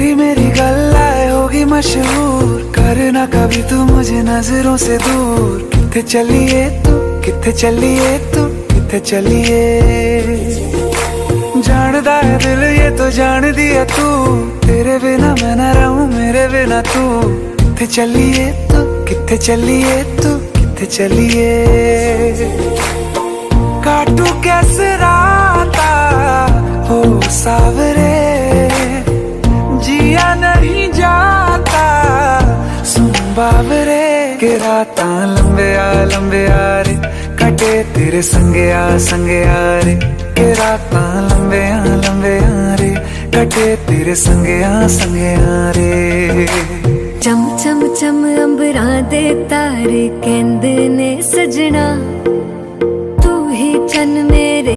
तेरी मेरी गल्लाए होगी मशहूर, करना कभी तू मुझे नजरों से दूर। किथे चलिए तू, किथे चलिए तू, किथे चलिए। जानदा है दिल ये तो जान दिया तू, तेरे बिना मैं न रहूं मेरे बिना तू। किथे चलिए तू, किथे चलिए तू, किथे चलिए। काटू कैसे राता हो सावरे, जिया नहीं जाता सुन बाबरे। के राता लंबे आ रे, कटे तेरे संगे आ रे। के राता लंबे आ रे, कटे तेरे संगे आ रे। चम चम चम अंबरां दे तारे कहंदे ने सजना, तू ही चन मेरे।